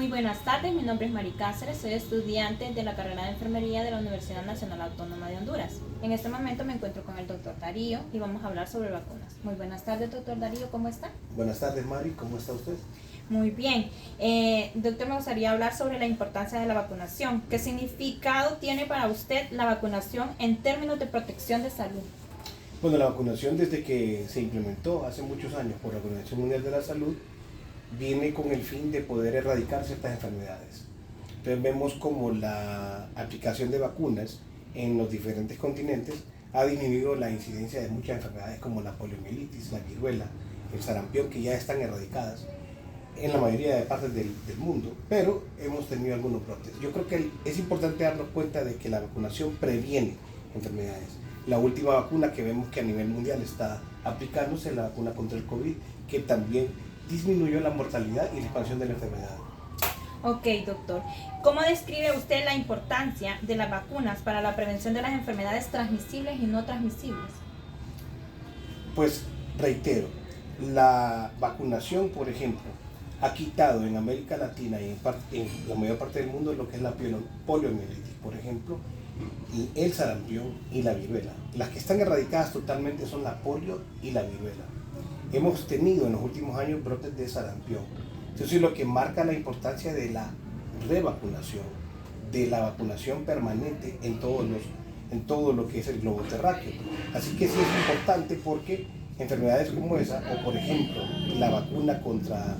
Muy buenas tardes, mi nombre es Mari Cáceres, soy estudiante de la carrera de Enfermería de la Universidad Nacional Autónoma de Honduras. En este momento me encuentro con el doctor Darío y vamos a hablar sobre vacunas. Muy buenas tardes, doctor Darío, ¿cómo está? Buenas tardes, Mari, ¿cómo está usted? Muy bien. Doctor, me gustaría hablar sobre la importancia de la vacunación. ¿Qué significado tiene para usted la vacunación en términos de protección de salud? Bueno, la vacunación desde que se implementó hace muchos años por la Organización Mundial de la Salud viene con el fin de poder erradicar ciertas enfermedades. Entonces vemos como la aplicación de vacunas en los diferentes continentes ha disminuido la incidencia de muchas enfermedades como la poliomielitis, la viruela, el sarampión, que ya están erradicadas en la mayoría de partes del mundo, pero hemos tenido algunos brotes. Yo creo que es importante darnos cuenta de que la vacunación previene enfermedades. La última vacuna que vemos que a nivel mundial está aplicándose, la vacuna contra el COVID, que también disminuyó la mortalidad y la expansión de la enfermedad. Ok, doctor. ¿Cómo describe usted la importancia de las vacunas para la prevención de las enfermedades transmisibles y no transmisibles? Pues reitero, la vacunación, por ejemplo, ha quitado en América Latina y en la mayor parte del mundo lo que es la poliomielitis, por ejemplo, y el sarampión y la viruela. Las que están erradicadas totalmente son la polio y la viruela. Hemos tenido en los últimos años brotes de sarampión. Entonces, lo que marca la importancia de la revacunación, de la vacunación permanente en todo lo que es el globo terráqueo. Así que sí es importante porque enfermedades como esa, o por ejemplo la vacuna contra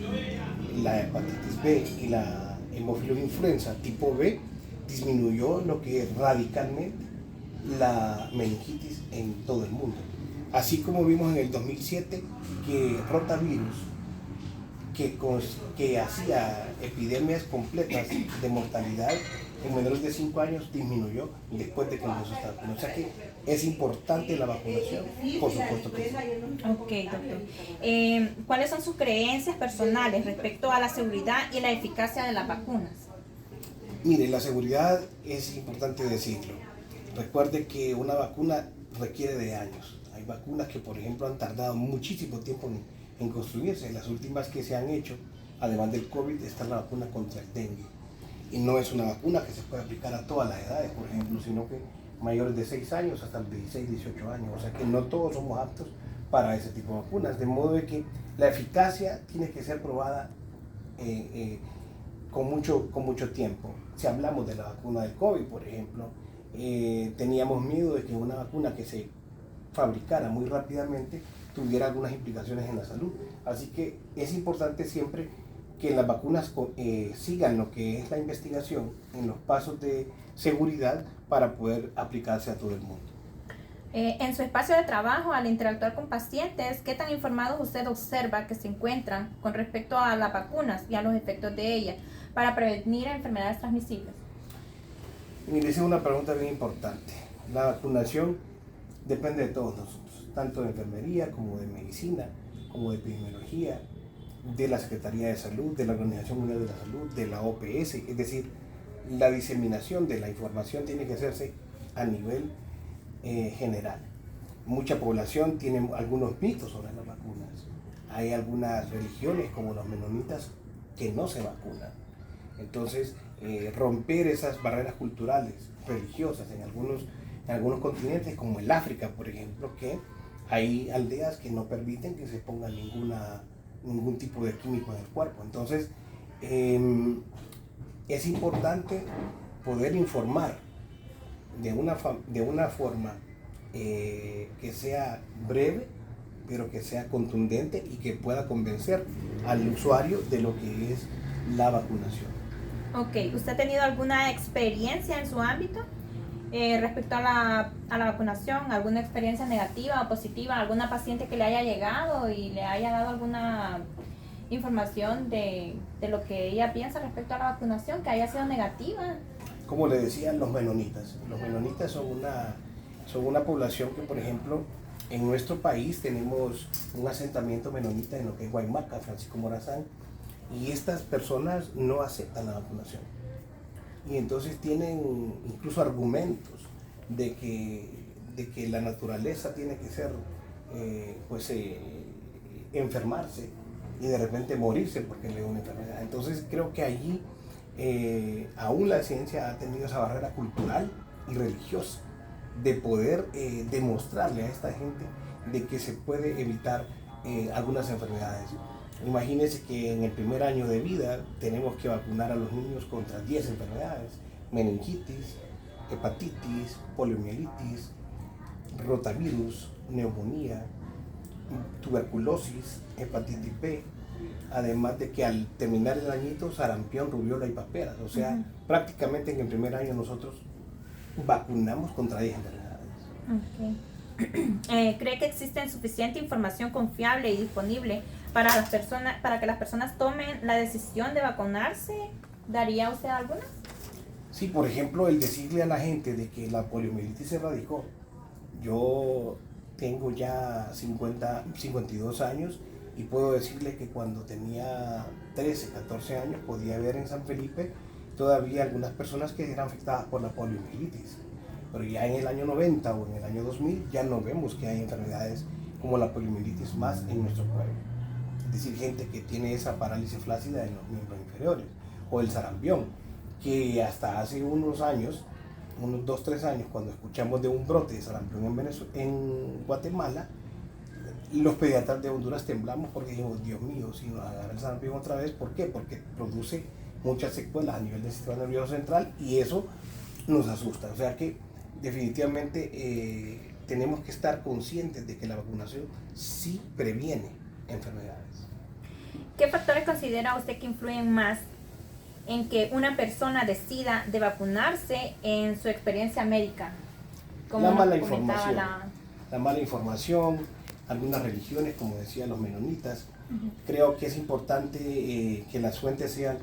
la hepatitis B y la hemofiloinfluenza tipo B, disminuyó lo que es radicalmente la meningitis en todo el mundo. Así como vimos en el 2007 que rotavirus, que hacía epidemias completas de mortalidad en menores de 5 años, disminuyó después de que empezó esta vacuna. O sea que es importante la vacunación, por supuesto que sí. Ok, doctor. ¿Cuáles son sus creencias personales respecto a la seguridad y la eficacia de las vacunas? Mire, la seguridad es importante decirlo. Recuerde que una vacuna requiere de años. Hay vacunas que, por ejemplo, han tardado muchísimo tiempo en construirse. Las últimas que se han hecho, además del COVID, está la vacuna contra el dengue. Y no es una vacuna que se puede aplicar a todas las edades, por ejemplo, sino que mayores de 6 años hasta los 16, 18 años. O sea que no todos somos aptos para ese tipo de vacunas. De modo de que la eficacia tiene que ser probada con mucho tiempo. Si hablamos de la vacuna del COVID, por ejemplo, teníamos miedo de que una vacuna que se fabricara muy rápidamente tuviera algunas implicaciones en la salud. Así que es importante siempre que las vacunas sigan lo que es la investigación en los pasos de seguridad para poder aplicarse a todo el mundo. En su espacio de trabajo, al interactuar con pacientes, ¿qué tan informados usted observa que se encuentran con respecto a las vacunas y a los efectos de ellas para prevenir enfermedades transmisibles? Mire, esa es una pregunta bien importante. La vacunación depende de todos nosotros, tanto de enfermería como de medicina, como de epidemiología, de la Secretaría de Salud, de la Organización Mundial de la Salud, de la OPS. Es decir, la diseminación de la información tiene que hacerse a nivel general. Mucha población tiene algunos mitos sobre las vacunas. Hay algunas religiones como los menonitas que no se vacunan. Entonces, romper esas barreras culturales, religiosas en algunos continentes, como el África, por ejemplo, que hay aldeas que no permiten que se ponga ningún tipo de químico en el cuerpo. Entonces, es importante poder informar de una forma que sea breve, pero que sea contundente y que pueda convencer al usuario de lo que es la vacunación. Ok, ¿usted ha tenido alguna experiencia en su ámbito respecto a la vacunación? ¿Alguna experiencia negativa o positiva? ¿Alguna paciente que le haya llegado y le haya dado alguna información de lo que ella piensa respecto a la vacunación que haya sido negativa? Como le decían, los menonitas. Los menonitas son una población que, por ejemplo, en nuestro país tenemos un asentamiento menonita en lo que es Guaymaca, Francisco Morazán, y estas personas no aceptan la vacunación. Y entonces tienen incluso argumentos de que la naturaleza tiene que ser, enfermarse y de repente morirse porque le dio una enfermedad. Entonces creo que allí aún la ciencia ha tenido esa barrera cultural y religiosa de poder demostrarle a esta gente de que se puede evitar algunas enfermedades. Imagínense que en el primer año de vida tenemos que vacunar a los niños contra 10 enfermedades: meningitis, hepatitis, poliomielitis, rotavirus, neumonía, tuberculosis, hepatitis B, además de que al terminar el añito, sarampión, rubiola y paperas. O sea, prácticamente en el primer año nosotros vacunamos contra 10 enfermedades. Okay. ¿Cree que existe suficiente información confiable y disponible para que las personas tomen la decisión de vacunarse? ¿Daría usted alguna? Sí, por ejemplo, el decirle a la gente de que la poliomielitis se erradicó. Yo tengo ya 52 años y puedo decirle que cuando tenía 13, 14 años podía ver en San Felipe todavía algunas personas que eran afectadas por la poliomielitis. Pero ya en el año 90 o en el año 2000 ya no vemos que hay enfermedades como la poliomielitis más en nuestro pueblo. Es decir, gente que tiene esa parálisis flácida en los miembros inferiores, o el sarampión, que hasta hace unos años, unos 2, 3 años, cuando escuchamos de un brote de sarampión en Guatemala, los pediatras de Honduras temblamos porque dijimos, Dios mío, si nos agarra el sarampión otra vez, ¿por qué? Porque produce muchas secuelas a nivel del sistema nervioso central y eso nos asusta. O sea que definitivamente tenemos que estar conscientes de que la vacunación sí previene enfermedades. ¿Qué factores considera usted que influyen más en que una persona decida de vacunarse en su experiencia médica? La mala información. La mala información, algunas religiones, como decían los menonitas. Creo que es importante que las fuentes sean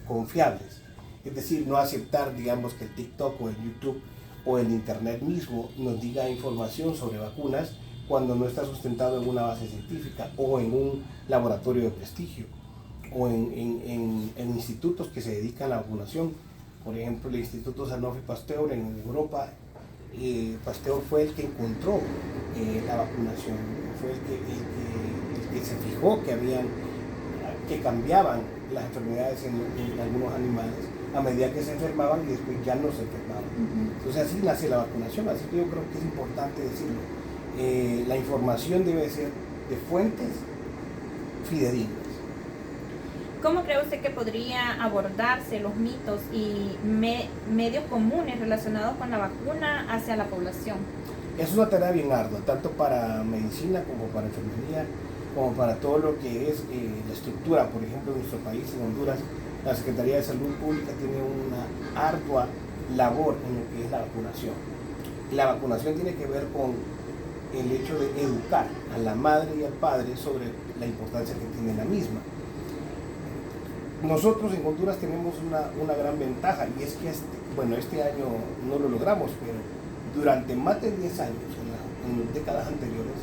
confiables. Es decir, no aceptar, digamos, que el TikTok o el YouTube o el Internet mismo nos diga información sobre vacunas cuando no está sustentado en una base científica o en un laboratorio de prestigio o en institutos que se dedican a la vacunación. Por ejemplo, el Instituto Sanofi Pasteur en Europa, Pasteur fue el que encontró la vacunación, fue el que se fijó que cambiaban las enfermedades en algunos animales a medida que se enfermaban y después ya no se enfermaban. Entonces así nace la vacunación, así que yo creo que es importante decirlo. La información debe ser de fuentes fidedignas. ¿Cómo cree usted que podría abordarse los mitos y medios comunes relacionados con la vacuna hacia la población? Es una tarea bien ardua, tanto para medicina como para enfermería, como para todo lo que es la estructura. Por ejemplo, en nuestro país, en Honduras, la Secretaría de Salud Pública tiene una ardua labor en lo que es la vacunación. La vacunación tiene que ver con el hecho de educar a la madre y al padre sobre la importancia que tiene la misma. Nosotros en Honduras tenemos una gran ventaja y es que este año no lo logramos, pero durante más de 10 años, en las décadas anteriores,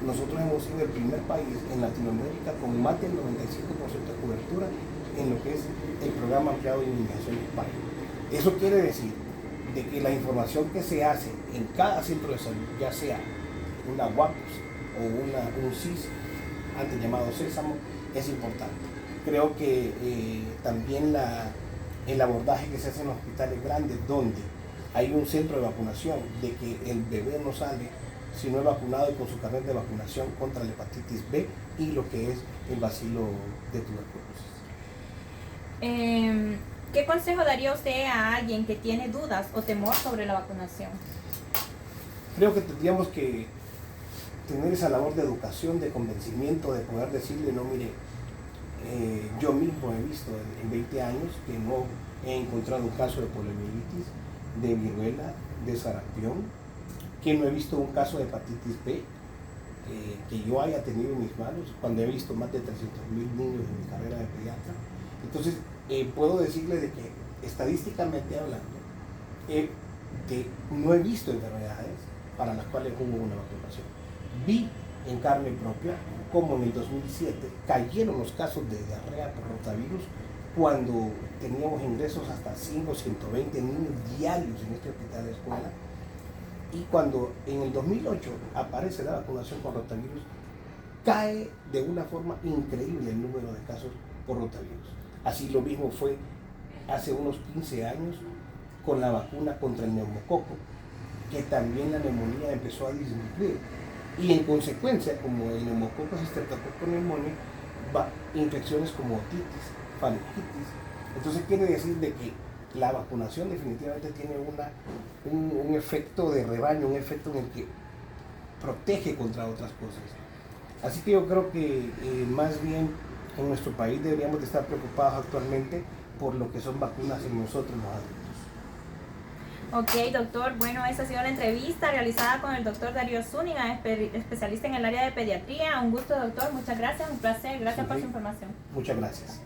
nosotros hemos sido el primer país en Latinoamérica con más del 95% de cobertura en lo que es el programa ampliado de inmunización PAI. Eso quiere decir de que la información que se hace en cada centro de salud, ya sea una WAPS o un CIS, antes llamado Sésamo, es importante. Creo que también el abordaje que se hace en los hospitales grandes, donde hay un centro de vacunación, de que el bebé no sale si no es vacunado y con su carnet de vacunación contra la hepatitis B y lo que es el bacilo de tuberculosis. ¿Qué consejo daría usted a alguien que tiene dudas o temor sobre la vacunación? Creo que tendríamos que tener esa labor de educación, de convencimiento, de poder decirle, no, mire, yo mismo he visto en 20 años que no he encontrado un caso de poliomielitis, de viruela, de sarampión, que no he visto un caso de hepatitis B que yo haya tenido en mis manos, cuando he visto más de 300.000 niños en mi carrera de pediatra. Entonces, puedo decirle de que estadísticamente hablando, no he visto enfermedades para las cuales hubo una vacunación. Vi en carne propia como en el 2007 cayeron los casos de diarrea por rotavirus cuando teníamos ingresos hasta 100 o 120 niños diarios en este hospital de escuela, y cuando en el 2008 aparece la vacunación con rotavirus, cae de una forma increíble el número de casos por rotavirus. Así lo mismo fue hace unos 15 años con la vacuna contra el neumococo, que también la neumonía empezó a disminuir. Y en consecuencia, como el neumococo es Streptococcus pneumoniae, infecciones como otitis, faringitis. Entonces quiere decir de que la vacunación definitivamente tiene un efecto de rebaño, un efecto en el que protege contra otras cosas. Así que yo creo que más bien en nuestro país deberíamos de estar preocupados actualmente por lo que son vacunas en nosotros los adultos. Ok, doctor. Bueno, esa ha sido la entrevista realizada con el doctor Darío Zúñiga, especialista en el área de pediatría. Un gusto, doctor. Muchas gracias. Un placer. Gracias por su información. Muchas gracias.